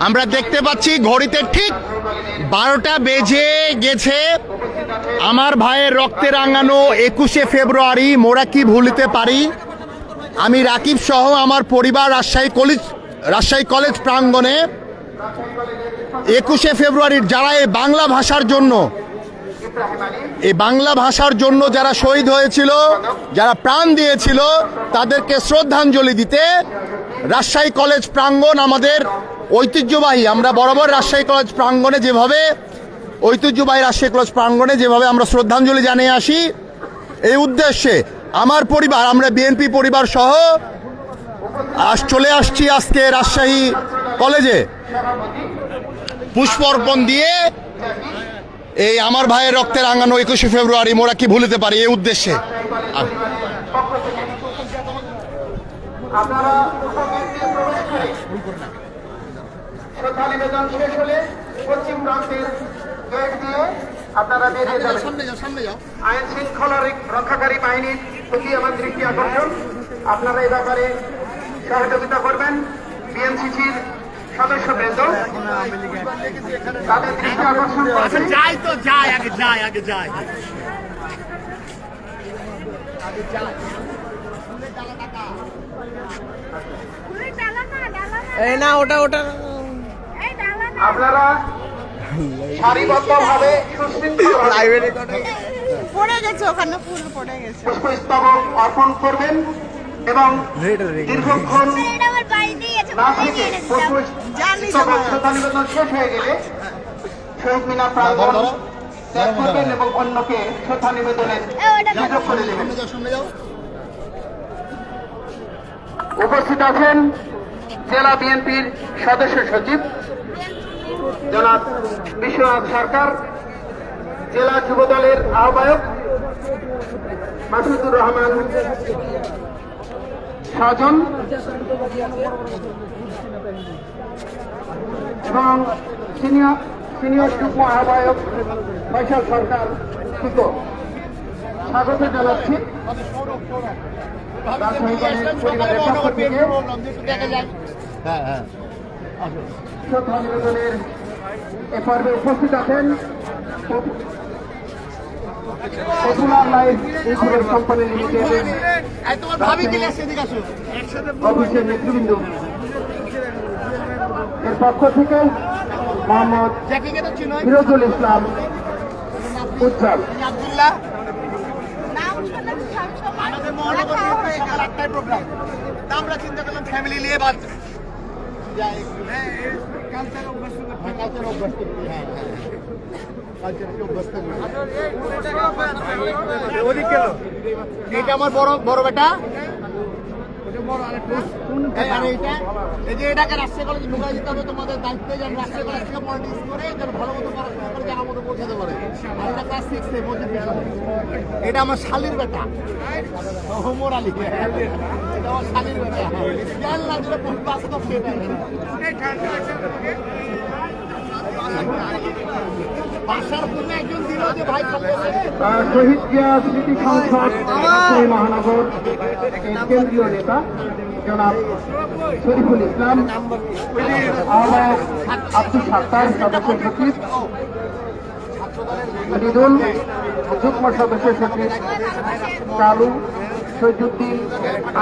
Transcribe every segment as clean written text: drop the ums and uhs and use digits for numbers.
আমরা দেখতে পাচ্ছি ঘড়িতে ঠিক 12টা বেজে গেছে। আমার ভাইয়ের রক্তে রাঙানো 21শে ফেব্রুয়ারি মোরা কি ভুলিতে পারি। আমি রাকিব সহ আমার পরিবার রাজশাহী কলেজ প্রাঙ্গণে 21শে ফেব্রুয়ারির যারা এই বাংলা ভাষার জন্য যারা শহীদ হয়েছিল, যারা প্রাণ দিয়েছিল, তাদেরকে শ্রদ্ধাঞ্জলি দিতে রাজশাহী কলেজ প্রাঙ্গণ আমাদের ঐতিহ্যবাহী, আমরা বরাবর রাজশাহী কলেজ প্রাঙ্গণে যেভাবে আমরা শ্রদ্ধাঞ্জলি জানিয়ে আসি, এই উদ্দেশ্যে আমার পরিবার, আমরা বিএনপি পরিবার সহ চলে আসছি আজকে রাজশাহী কলেজে পুষ্পার্পণ দিয়ে এই আমার ভাইয়ের রক্তে রাঙানো 21শে ফেব্রুয়ারি মোরা কি ভুলিতে পারি এই উদ্দেশ্যে। আইন শৃঙ্খলা রক্ষাকারী বাহিনীর প্রতি আমার দৃষ্টি আকর্ষণ, আপনারা এই ব্যাপারে সহযোগিতা করবেন। বিএনসিসির সদস্যবৃন্দ তাদের দৃষ্টি আকর্ষণ করবেন। আপনারা সারিবদ্ধভাবে পুষ্পস্তবক অর্পণ করবেন এবং দীর্ঘক্ষণ না থেকে পুষ্পস্তবক শ্রদ্ধা নিবেদন শেষ হয়ে গেলে শহীদ মিনার প্রাঙ্গণ ত্যাগ করবেন এবং অন্যকে শ্রদ্ধা নিবেদনের সুযোগ করে দেবেন। উপস্থিত আছেন জেলা বিএনপির সদস্য সচিব জনাব বিশ্বনাথ সরকার, জেলা যুবদলের আহ্বায়ক মাসুদুর রহমান সাজন এবং সিনিয়র যুগ্ম আহ্বায়ক ফয়সাল সরকার সুতো। স্বাগত জানাচ্ছি পরিবারের পক্ষ থেকে। শ্রদ্ধা নিবেদনের এ পর্বে উপস্থিত আছেন পপুলার লাইফ ইন্স্যুরেন্স কোম্পানি লিমিটেডের অফিসের নেতৃবৃন্দ। এর পক্ষ থেকে মোহাম্মদ ফিরোজুল ইসলাম উজ্জ্বল। আমরা চিন্তা করলাম ফ্যামিলি নিয়ে বাদ এটা আমার বড় বেটা, এটাকে রাজশাহী কলেজে ঢুকাই দিতে হবে। তোমাদের দায়িত্ব যেন রাজশাহী কলেজ থেকে পলিটিক্স করে ভালো মতো পড়াশোনা করে জানার মতো পৌঁছাতে পারে। আর এটা ক্লাস 6-এ এটা আমার শালির বেটা হোমর আলী, এটা আমার শালির বেটা। জানলাম যেটা আছে তো শহীদ জিয়া স্মৃতি সংসদ মহানগর কেন্দ্রীয় নেতা জনাব শরীফুল ইসলাম, আহ্বায়ক আব্দুল সাত্তার সদস্য সচিব, মনিরুল যুগ্ম সদস্য সচিব চালু, শহীদুদ্দিন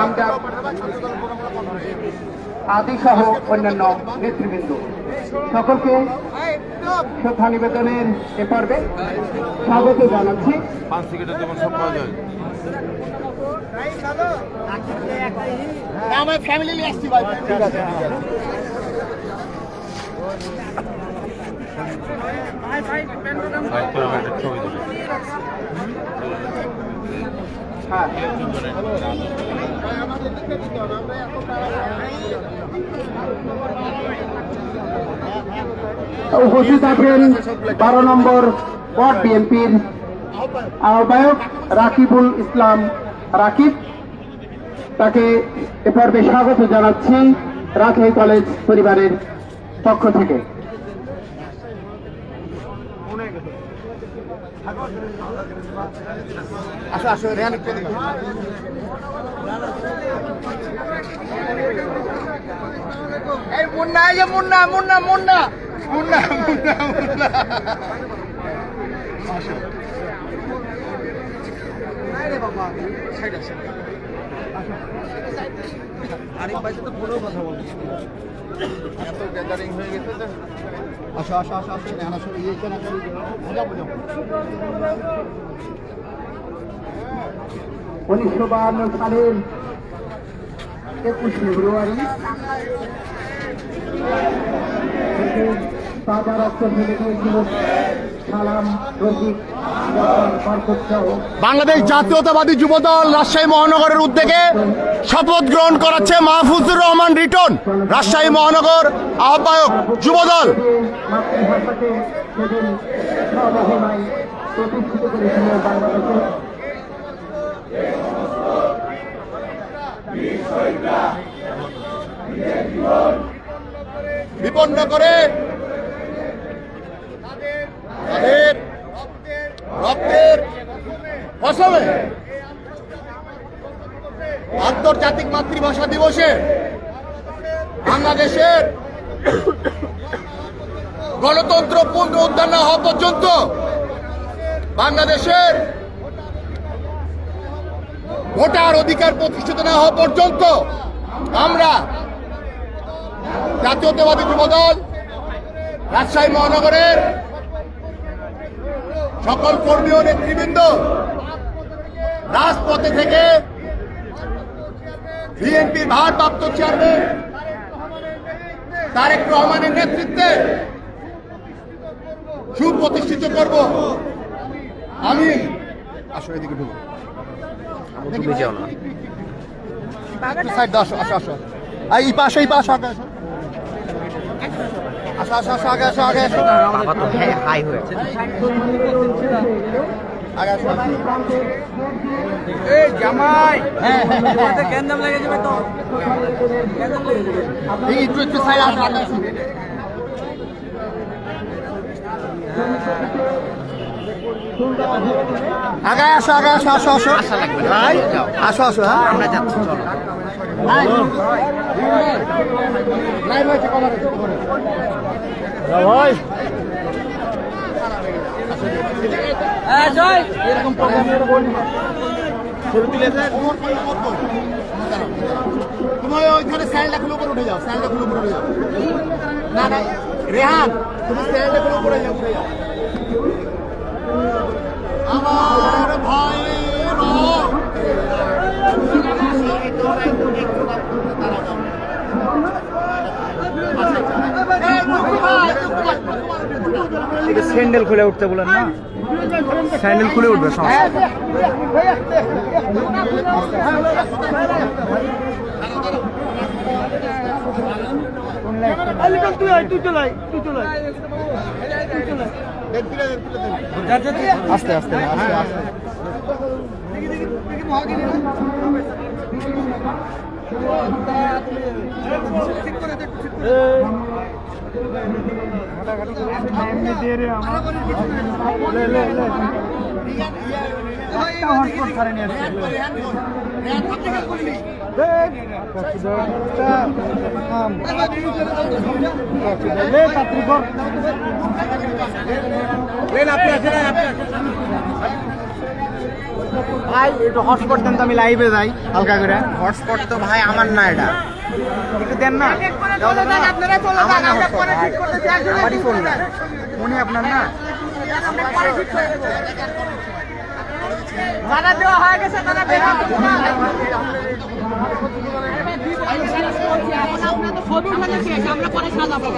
আমজাদ আদি সহ অন্যান্য নেতৃবৃন্দ, সকলকে শ্রদ্ধা নিবেদনের এ পর্বে স্বাগত জানাচ্ছি। আমার ফ্যামিলি নিয়ে আসছি ভাই। ঠিক আছে, উপস্থিত আছেন 12 নম্বর ওয়ার্ড বিএনপির আহ্বায়ক রাকিবুল ইসলাম রাকিব, তাকে এ পর্বে স্বাগত জানাচ্ছি রাজশাহী কলেজ পরিবারের পক্ষ থেকে। এই মুন্না, এই যে মুন্না মুন্না মুন্না মুন্না মুন্না মুন্না আরিফ ভাই তো পুরো কথা বলছি, এত গ্যাদারিং হয়ে গেছে যে আসো আসো আসো আসো না আসো এই কেন বুঝাও বুঝাও 1952 সালের 21 ফেব্রুয়ারি তাজা রক্ত ফেলে দিয়েছিল সালাম, রফিক, বাংলাদেশ জাতীয়তাবাদী যুবদল রাজশাহী মহানগরের উদ্যোগে শপথ গ্রহণ করাচ্ছে মাহফুজুর রহমান রিটন, রাজশাহী মহানগর আহ্বায়ক যুবদল। মাতৃভাষাকে সেদিন সর্বময় প্রতিষ্ঠিত করেছিল বাংলাদেশে। বিপন্ন করে তাদের রক্তের ফসলে আন্তর্জাতিক মাতৃভাষা দিবসে বাংলাদেশের গণতন্ত্র পুনরুদ্ধার না হওয়া পর্যন্ত, বাংলাদেশের ভোটার অধিকার প্রতিষ্ঠিত না হওয়া পর্যন্ত আমরা জাতীয়তাবাদী যুবদল রাজশাহী মহানগরের সকল কর্মী ও নেতৃবৃন্দ রাজপথে থেকে বিএনপির ভারপ্রাপ্ত চেয়ারম্যান তারেক রহমানের নেতৃত্বে সুপ্রতিষ্ঠিত করব। আমি আসলে এদিকে ঢুকবো, আসো আসো আসো, এই পাশে এই পাশে আগে আসো, আসো আসো আসো আগে আসো আগে আসো, বাবা তো হাই হয়েছে আগে আসো। এই জামাই হ্যাঁ হ্যাঁ কেন দাম লাগে যাবে তো এই একটু একটু সাইড আসো আগে আসো। আগে আসো আগে আসো আসো আসো আসো আসো, হ্যাঁ আমরা যাচ্ছি, চলো লাইভ হয়েছে কভার ভাই এরকম তুমি ওইখানে স্যান্ডটা খুলে উপরে উঠে যাও, স্যান্ডটা খুলে উপরে উঠে যাও। না না রেহান, তুমি স্যান্ডটা খুলে উপরে যাও, উপরে যাও। আমার ভাই স্যান্ডেল খুলে উঠতে বলেন না, স্যান্ডেল খুলে উঠবে সমস্যা। আস্তে আস্তে আস্তে আস্তে ভাই একটু হটস্পট দেন তো, আমি লাইভে যাই হালকা করে। হটস্পট তো ভাই আমার না, এটা একটু দেন না। আমারই ফোন না, মনে আপনার না। জানা দেওয়া হয়ে গেছে, তারা আমরা পরে সাজাবো।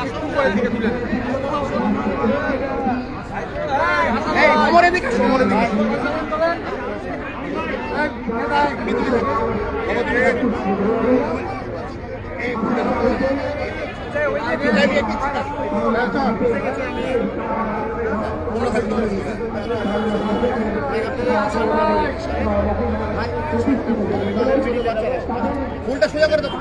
ফুলটা সোজা করে দাও।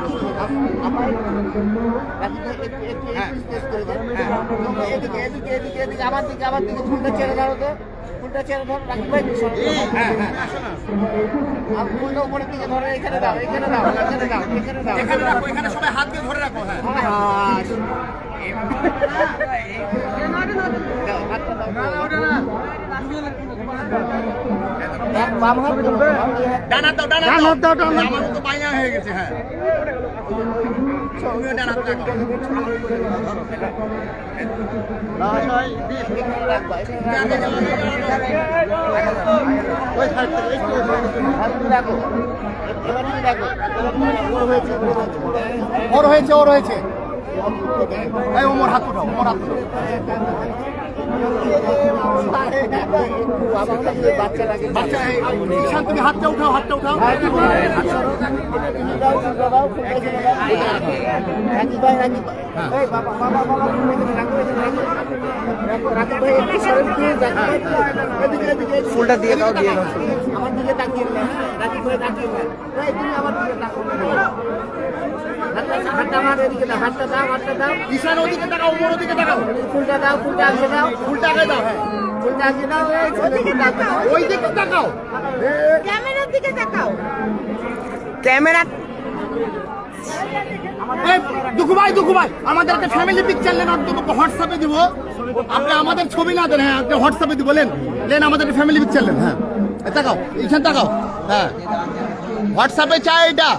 আমার দিকে ফুলটা ছেড়ে দাও তো, ফুলটা ছেড়ে ধরো, রাখি ভাই ফুলটা উপরের দিকে ধরো, এখানে দাও, এখানে দাও, এখানে দাও, এখানে দাও, এখানে রাখো, এখানে সবাই হাত দিয়ে ধরে রাখো। হ্যাঁ বাম হাত ডান হাত দাও, ডান ডান হাত দাও, ডান হাত। আমার মতো বাইনা হয়ে গেছে, হ্যাঁ। তুমিও ডান হাত লাগাও। ওর হয়েছে, ওর হয়েছে। এই ওমর হাত উঠাও, ওমর হাত উঠাও। বাচ্চা, ঈশান তুমি হাতটা উঠাও, হাতটা উঠাও। ফুলটা দিয়ে দাও, দিয়ে দাও। আমার দিকে তাকিয়ে না, রাকিব ভাই তাকিয়ে না। এই তুমি আমার দিকে তাকিয়ে না। হাতটা আমার এদিকে দাও, হাতটা দাও, হাতটা দাও। ঈশান ওদিকে তাকাও, ওমর ওদিকে তাকাও। ফুলটা দাও, ফুলটা আগে দাও, ফুলটা আগে দাও, হ্যাঁ। ফুলটা আগে দাও। এই ফুলটা আগে দাও। ওই দিকে তাকাও। ক্যামেরার দিকে তাকাও। ক্যামেরা এই দুঃখু ভাই, দুঃখু ভাই, আমাদের একটা ফ্যামিলি পিকচার নেন, তোমাকে হোয়াটসঅ্যাপে দিব। আপনি আমাদের ছবি না দেন, হ্যাঁ, আপনি হোয়াটসঅ্যাপে দিব। লেন আমাদের একটা ফ্যামিলি পিকচার নেন, হ্যাঁ। তাকাও, ঈশান তাকাও, হ্যাঁ। হোয়াটসঅ্যাপে চাই এটা,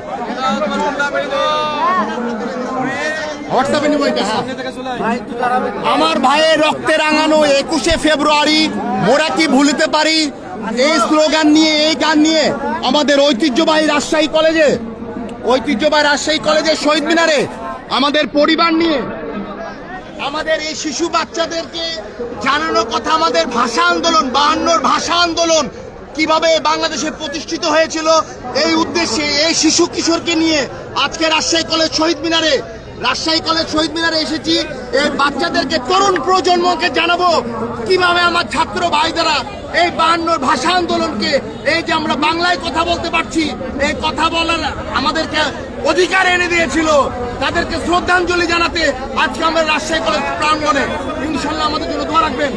হোয়াটসঅ্যাপে নিব এটা, হ্যাঁ। আমার ভাইয়ের রক্তে রাঙানো 21শে ফেব্রুয়ারি মোরা কি ভুলিতে পারি, এই স্লোগান নিয়ে, এই গান নিয়ে আমাদের ঐতিহ্যবাহী রাজশাহী কলেজে শহীদ মিনারে আমাদের পরিবার নিয়ে আমাদের এই শিশু বাচ্চাদেরকে জানানো কথা, আমাদের ভাষা আন্দোলন, 52 ভাষা আন্দোলন কিভাবে বাংলাদেশে প্রতিষ্ঠিত হয়েছিল, এই উদ্দেশ্যে এই শিশু কিশোরকে নিয়ে আজকে রাজশাহী কলেজ শহীদ মিনারে এসেছি। এই বাচ্চাদেরকে, তরুণ প্রজন্মকে জানাবো কিভাবে আমার ছাত্র ভাইদেরা এই 52 ভাষা আন্দোলনকে, এই যে আমরা বাংলায় কথা বলতে পারছি, এই কথা বলার আমাদেরকে অধিকার এনে দিয়েছিল, তাদেরকে শ্রদ্ধাঞ্জলি জানাতে আজকে আমরা রাজশাহী কলেজ প্রাঙ্গণে। ইনশাল্লাহ আমাদের জন্য দোয়া রাখবেন।